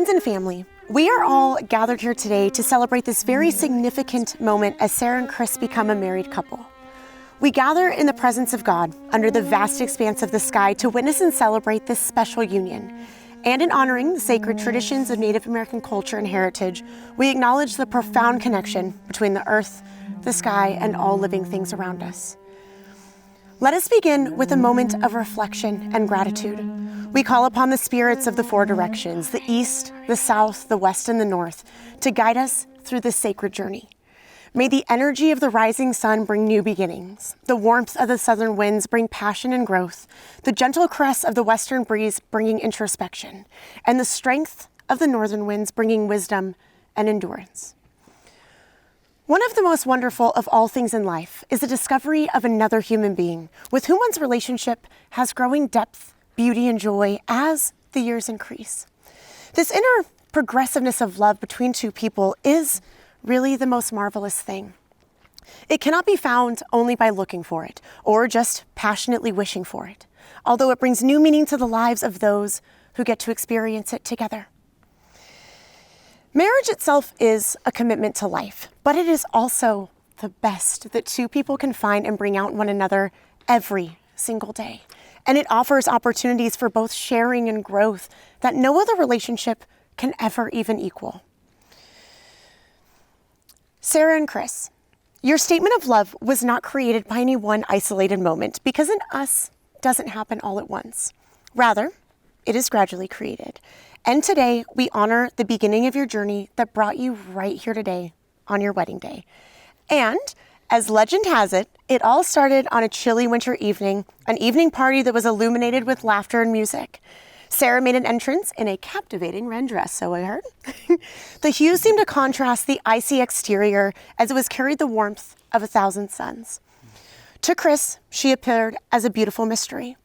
Friends and family, we are all gathered here today to celebrate this very significant moment as Sarah and Chris become a married couple. We gather in the presence of God under the vast expanse of the sky to witness and celebrate this special union. And in honoring the sacred traditions of Native American culture and heritage, we acknowledge the profound connection between the earth, the sky, and all living things around us. Let us begin with a moment of reflection and gratitude. We call upon the spirits of the four directions, the east, the south, the west, and the north, to guide us through this sacred journey. May the energy of the rising sun bring new beginnings. The warmth of the southern winds bring passion and growth. The gentle caress of the western breeze bringing introspection. And the strength of the northern winds bringing wisdom and endurance. One of the most wonderful of all things in life is the discovery of another human being with whom one's relationship has growing depth, beauty, and joy as the years increase. This inner progressiveness of love between two people is really the most marvelous thing. It cannot be found only by looking for it or just passionately wishing for it, although it brings new meaning to the lives of those who get to experience it together. Marriage itself is a commitment to life, but it is also the best that two people can find and bring out in one another every single day. And it offers opportunities for both sharing and growth that no other relationship can ever even equal. Sarah and Chris, your statement of love was not created by any one isolated moment because in us doesn't happen all at once. Rather, it is gradually created. And today, we honor the beginning of your journey that brought you right here today on your wedding day. And as legend has it, it all started on a chilly winter evening, an evening party that was illuminated with laughter and music. Sarah made an entrance in a captivating red dress, so I heard. The hues seemed to contrast the icy exterior as it was carried the warmth of 1,000 suns. To Chris, she appeared as a beautiful mystery.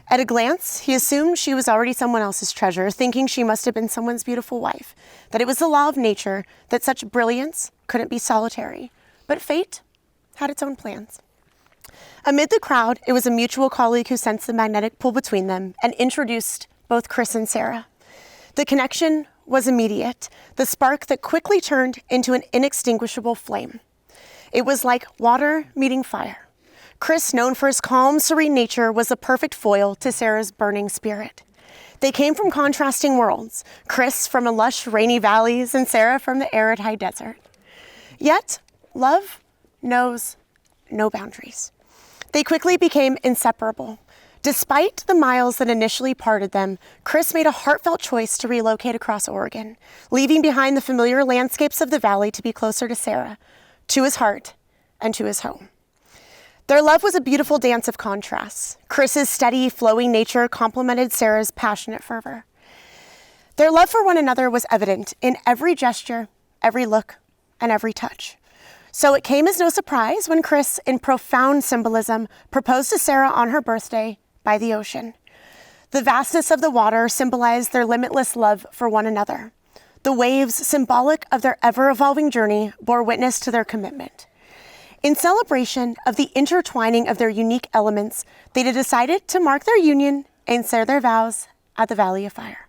At a glance, he assumed she was already someone else's treasure, thinking she must have been someone's beautiful wife, that it was the law of nature that such brilliance couldn't be solitary. But fate had its own plans. Amid the crowd, it was a mutual colleague who sensed the magnetic pull between them and introduced both Chris and Sarah. The connection was immediate, the spark that quickly turned into an inextinguishable flame. It was like water meeting fire. Chris, known for his calm, serene nature, was the perfect foil to Sarah's burning spirit. They came from contrasting worlds, Chris from the lush, rainy valleys and Sarah from the arid high desert. Yet, love knows no boundaries. They quickly became inseparable. Despite the miles that initially parted them, Chris made a heartfelt choice to relocate across Oregon, leaving behind the familiar landscapes of the valley to be closer to Sarah, to his heart, and to his home. Their love was a beautiful dance of contrasts. Chris's steady, flowing nature complemented Sarah's passionate fervor. Their love for one another was evident in every gesture, every look, and every touch. So it came as no surprise when Chris, in profound symbolism, proposed to Sarah on her birthday by the ocean. The vastness of the water symbolized their limitless love for one another. The waves, symbolic of their ever-evolving journey, bore witness to their commitment. In celebration of the intertwining of their unique elements, they decided to mark their union and share their vows at the Valley of Fire.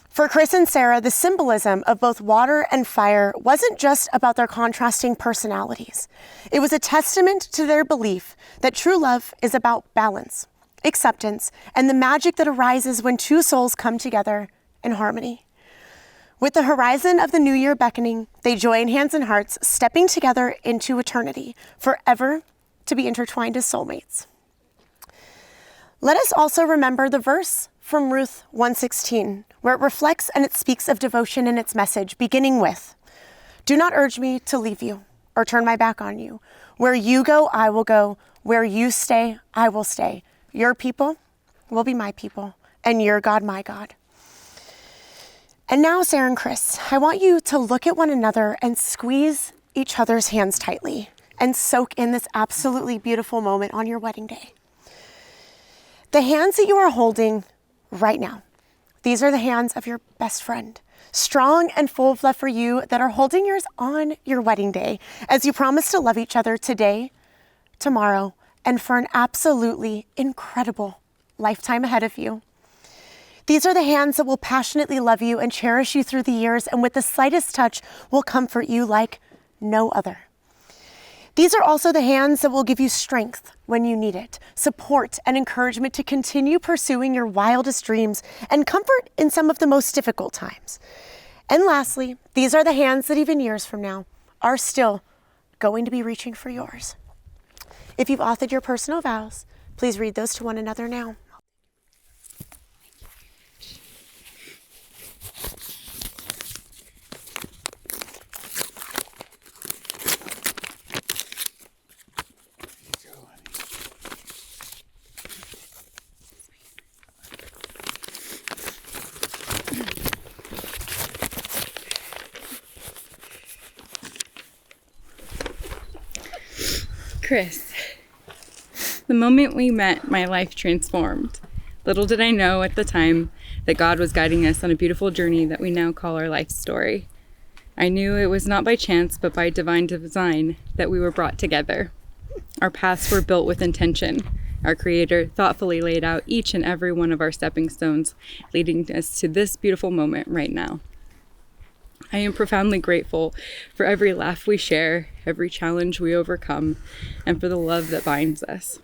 For Chris and Sarah, the symbolism of both water and fire wasn't just about their contrasting personalities. It was a testament to their belief that true love is about balance, acceptance, and the magic that arises when two souls come together in harmony. With the horizon of the new year beckoning, they join hands and hearts, stepping together into eternity, forever to be intertwined as soulmates. Let us also remember the verse from Ruth 1:16, where it reflects and it speaks of devotion in its message, beginning with, "Do not urge me to leave you or turn my back on you. Where you go, I will go. Where you stay, I will stay. Your people will be my people, and your God, my God." And now, Sarah and Chris, I want you to look at one another and squeeze each other's hands tightly and soak in this absolutely beautiful moment on your wedding day. The hands that you are holding right now, these are the hands of your best friend, strong and full of love for you, that are holding yours on your wedding day as you promise to love each other today, tomorrow, and for an absolutely incredible lifetime ahead of you. These are the hands that will passionately love you and cherish you through the years, and with the slightest touch will comfort you like no other. These are also the hands that will give you strength when you need it, support and encouragement to continue pursuing your wildest dreams, and comfort in some of the most difficult times. And lastly, these are the hands that even years from now are still going to be reaching for yours. If you've authored your personal vows, please read those to one another now. Chris, the moment we met, my life transformed. Little did I know at the time that God was guiding us on a beautiful journey that we now call our life story. I knew it was not by chance, but by divine design that we were brought together. Our paths were built with intention. Our Creator thoughtfully laid out each and every one of our stepping stones, leading us to this beautiful moment right now. I am profoundly grateful for every laugh we share, every challenge we overcome, and for the love that binds us.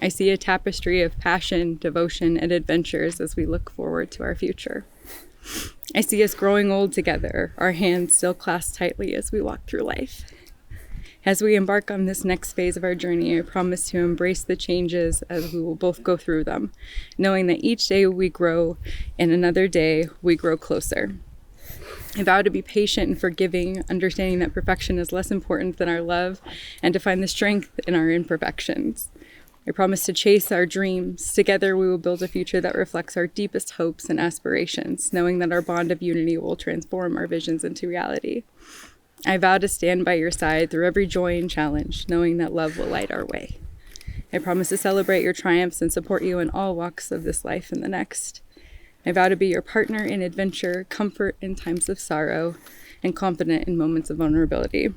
I see a tapestry of passion, devotion, and adventures as we look forward to our future. I see us growing old together, our hands still clasped tightly as we walk through life. As we embark on this next phase of our journey, I promise to embrace the changes as we will both go through them, knowing that each day we grow and another day we grow closer. I vow to be patient and forgiving, understanding that perfection is less important than our love, and to find the strength in our imperfections. I promise to chase our dreams. Together we will build a future that reflects our deepest hopes and aspirations, knowing that our bond of unity will transform our visions into reality. I vow to stand by your side through every joy and challenge, knowing that love will light our way. I promise to celebrate your triumphs and support you in all walks of this life and the next. I vow to be your partner in adventure, comfort in times of sorrow, and confident in moments of vulnerability.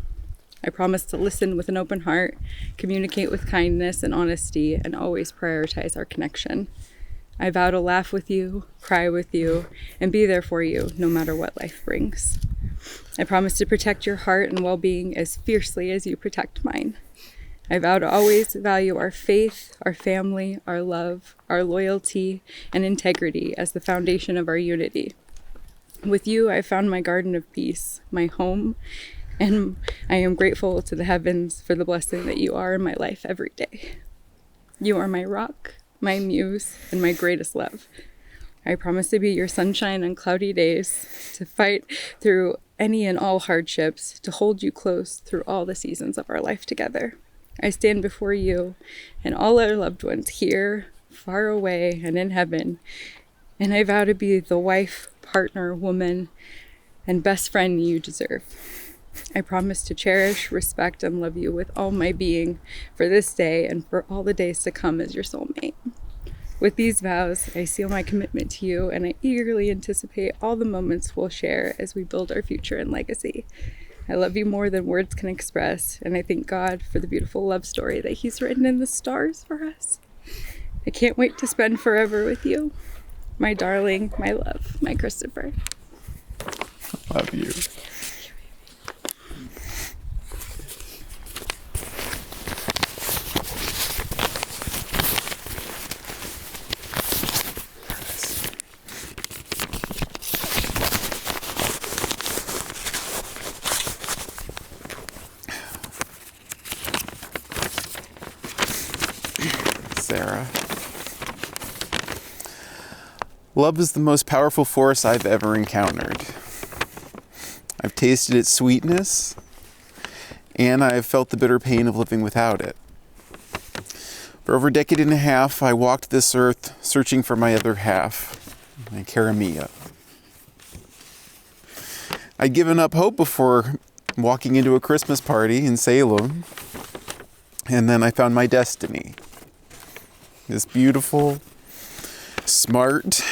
I promise to listen with an open heart, communicate with kindness and honesty, and always prioritize our connection. I vow to laugh with you, cry with you, and be there for you no matter what life brings. I promise to protect your heart and well-being as fiercely as you protect mine. I vow to always value our faith, our family, our love, our loyalty, and integrity as the foundation of our unity. With you, I found my garden of peace, my home, and I am grateful to the heavens for the blessing that you are in my life every day. You are my rock, my muse, and my greatest love. I promise to be your sunshine on cloudy days, to fight through any and all hardships, to hold you close through all the seasons of our life together. I stand before you and all our loved ones here, far away, and in heaven, and I vow to be the wife, partner, woman, and best friend you deserve. I promise to cherish, respect, and love you with all my being for this day and for all the days to come as your soulmate. With these vows, I seal my commitment to you, and I eagerly anticipate all the moments we'll share as we build our future and legacy. I love you more than words can express, and I thank God for the beautiful love story that He's written in the stars for us. I can't wait to spend forever with you. My darling, my love, my Christopher. Love you. Sarah. Love is the most powerful force I've ever encountered. I've tasted its sweetness, and I've felt the bitter pain of living without it. For over a decade and a half, I walked this earth searching for my other half, my Karamia. I'd given up hope before walking into a Christmas party in Salem, and then I found my destiny. This beautiful, smart,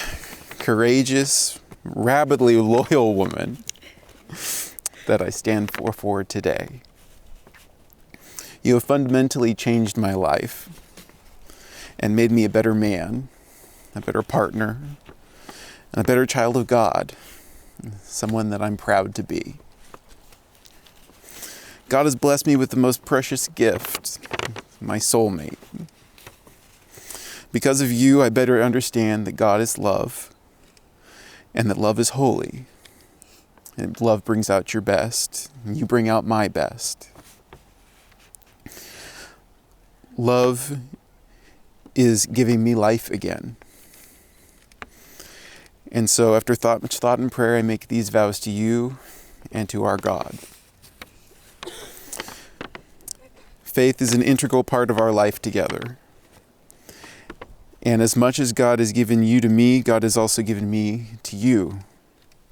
courageous, rabidly loyal woman that I stand for today. You have fundamentally changed my life and made me a better man, a better partner, and a better child of God, someone that I'm proud to be. God has blessed me with the most precious gift, my soulmate. Because of you, I better understand that God is love, and that love is holy. And love brings out your best, and you bring out my best. Love is giving me life again. And so after much thought and prayer, I make these vows to you and to our God. Faith is an integral part of our life together. And as much as God has given you to me, God has also given me to you,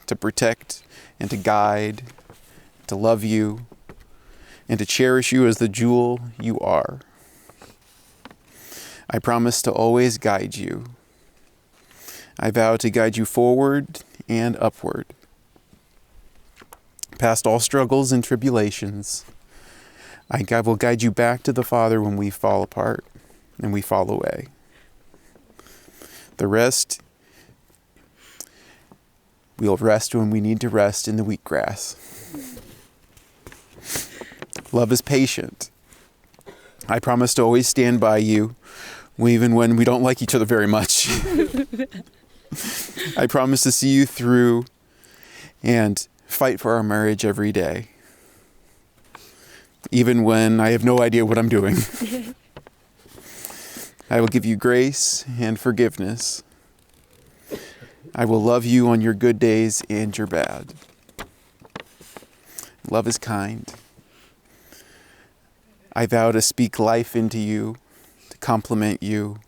to protect and to guide, to love you, and to cherish you as the jewel you are. I promise to always guide you. I vow to guide you forward and upward, past all struggles and tribulations. I will guide you back to the Father when we fall apart and we fall away. The rest, we'll rest when we need to rest in the wheatgrass. Love is patient. I promise to always stand by you, even when we don't like each other very much. I promise to see you through and fight for our marriage every day, even when I have no idea what I'm doing. I will give you grace and forgiveness. I will love you on your good days and your bad. Love is kind. I vow to speak life into you, to compliment you,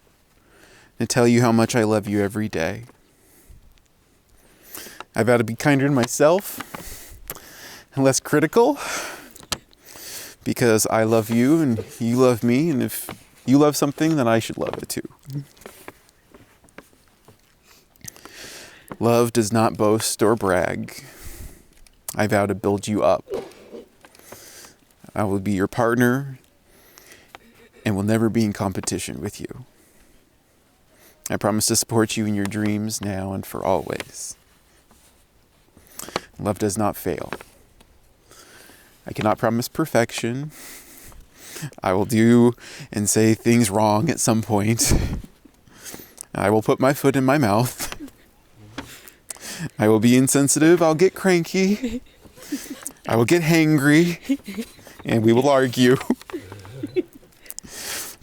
and tell you how much I love you every day. I vow to be kinder to myself and less critical, because I love you and you love me, and if you love something, then I should love it too. Love does not boast or brag. I vow to build you up. I will be your partner and will never be in competition with you. I promise to support you in your dreams now and for always. Love does not fail. I cannot promise perfection. I will do and say things wrong at some point. I will put my foot in my mouth. I will be insensitive. I'll get cranky. I will get hangry. And we will argue.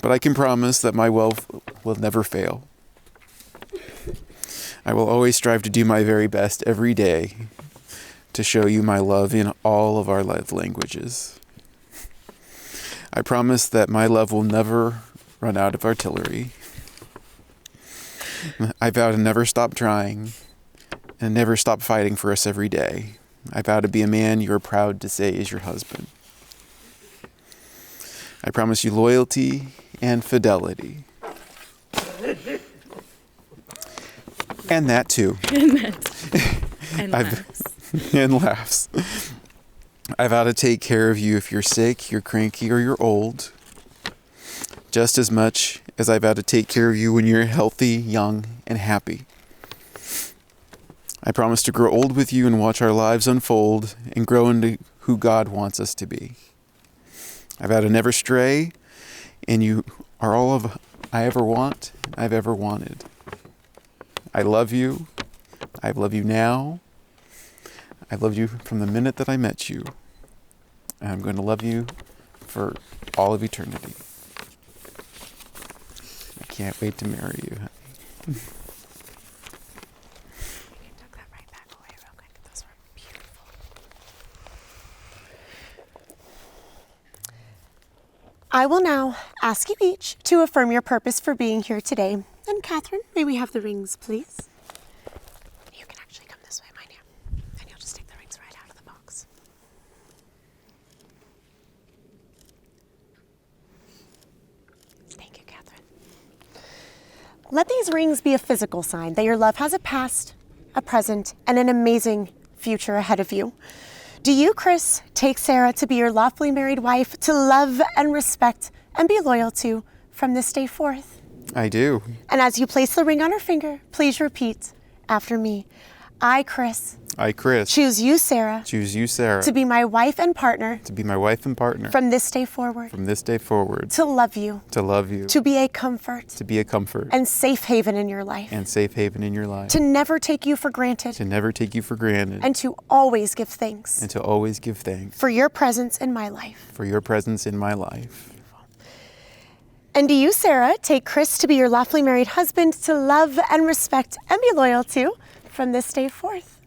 But I can promise that my love will never fail. I will always strive to do my very best every day to show you my love in all of our love languages. I promise that my love will never run out of artillery. I vow to never stop trying and never stop fighting for us every day. I vow to be a man you are proud to say is your husband. I promise you loyalty and fidelity. And that too. And laughs. And laughs. I vow to take care of you if you're sick, you're cranky, or you're old. Just as much as I vow to take care of you when you're healthy, young, and happy. I promise to grow old with you and watch our lives unfold and grow into who God wants us to be. I vow to never stray, and you are all of I ever want, I've ever wanted. I love you. I love you now. I loved you from the minute that I met you. And I'm going to love you for all of eternity. I can't wait to marry you, honey. Tuck that right back away real quick. Those were beautiful. I will now ask you each to affirm your purpose for being here today. And Catherine, may we have the rings, please? You can actually come this way, mine here. And you'll just take the rings right out of the box. Thank you, Catherine. Let these rings be a physical sign that your love has a past, a present, and an amazing future ahead of you. Do you, Chris, take Sarah to be your lawfully married wife, to love and respect and be loyal to from this day forth? I do. And as you place the ring on her finger, please repeat after me. I, Chris, I, Chris, choose you, Sarah, choose you, Sarah, to be my wife and partner to be my wife and partner from this day forward, from this day forward, to love you, to love you, to be a comfort to be a comfort and safe haven in your life, and safe haven in your life, to never take you for granted, to never take you for granted, and to always give thanks and to always give thanks for your presence in my life. for your presence in my life. And do you, Sarah, take Chris to be your lawfully married husband to love and respect and be loyal to from this day forth?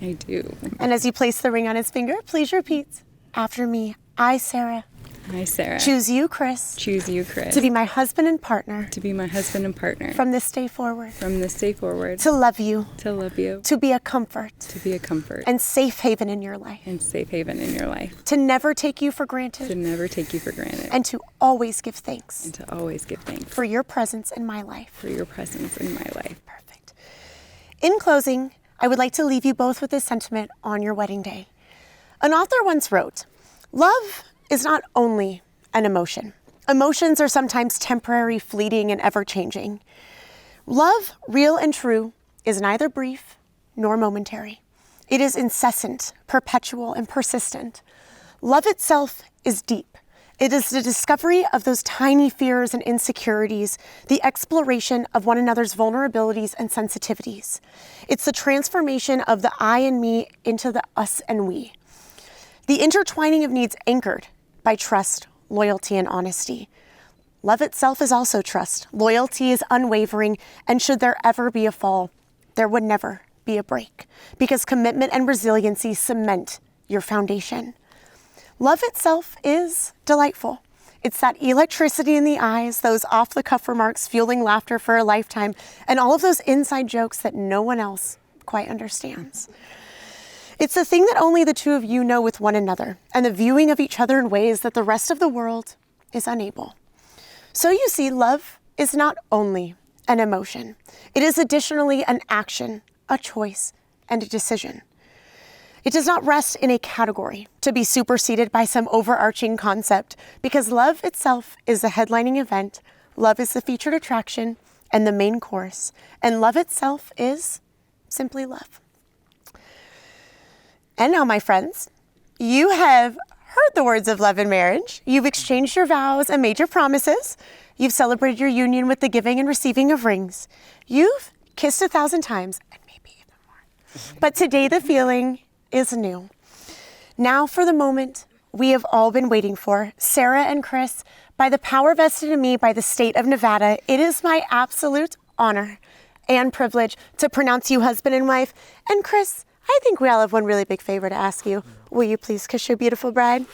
I do. And as you place the ring on his finger, please repeat after me. I, Sarah, I, Sarah, choose you, Chris, choose you, Chris, to be my husband and partner to be my husband and partner from this day forward, from this day forward, to love you, to love you, to be a comfort to be a comfort and safe haven in your life, and safe haven in your life, to never take you for to granted, never take you for granted, and to always give thanks and to always give thanks for your presence in my life. for your presence in my life. Perfect. In closing, I would like to leave you both with this sentiment on your wedding day. An author once wrote, "Love is not only an emotion. Emotions are sometimes temporary, fleeting, and ever-changing. Love, real and true, is neither brief nor momentary. It is incessant, perpetual, and persistent. Love itself is deep. It is the discovery of those tiny fears and insecurities, the exploration of one another's vulnerabilities and sensitivities. It's the transformation of the I and me into the us and we. The intertwining of needs anchored by trust, loyalty, and honesty. Love itself is also trust. Loyalty is unwavering, and should there ever be a fall, there would never be a break, because commitment and resiliency cement your foundation. Love itself is delightful. It's that electricity in the eyes, those off-the-cuff remarks fueling laughter for a lifetime, and all of those inside jokes that no one else quite understands. It's the thing that only the two of you know with one another, and the viewing of each other in ways that the rest of the world is unable. So you see, love is not only an emotion. It is additionally an action, a choice, and a decision. It does not rest in a category to be superseded by some overarching concept, because love itself is the headlining event, love is the featured attraction and the main course, and love itself is simply love. And now, my friends, you have heard the words of love and marriage. You've exchanged your vows and made your promises. You've celebrated your union with the giving and receiving of rings. You've kissed 1,000 times, and maybe even more. But today the feeling is new. Now for the moment we have all been waiting for. Sarah and Chris, by the power vested in me by the state of Nevada, it is my absolute honor and privilege to pronounce you husband and wife. And Chris, I think we all have one really big favor to ask you. Will you please kiss your beautiful bride?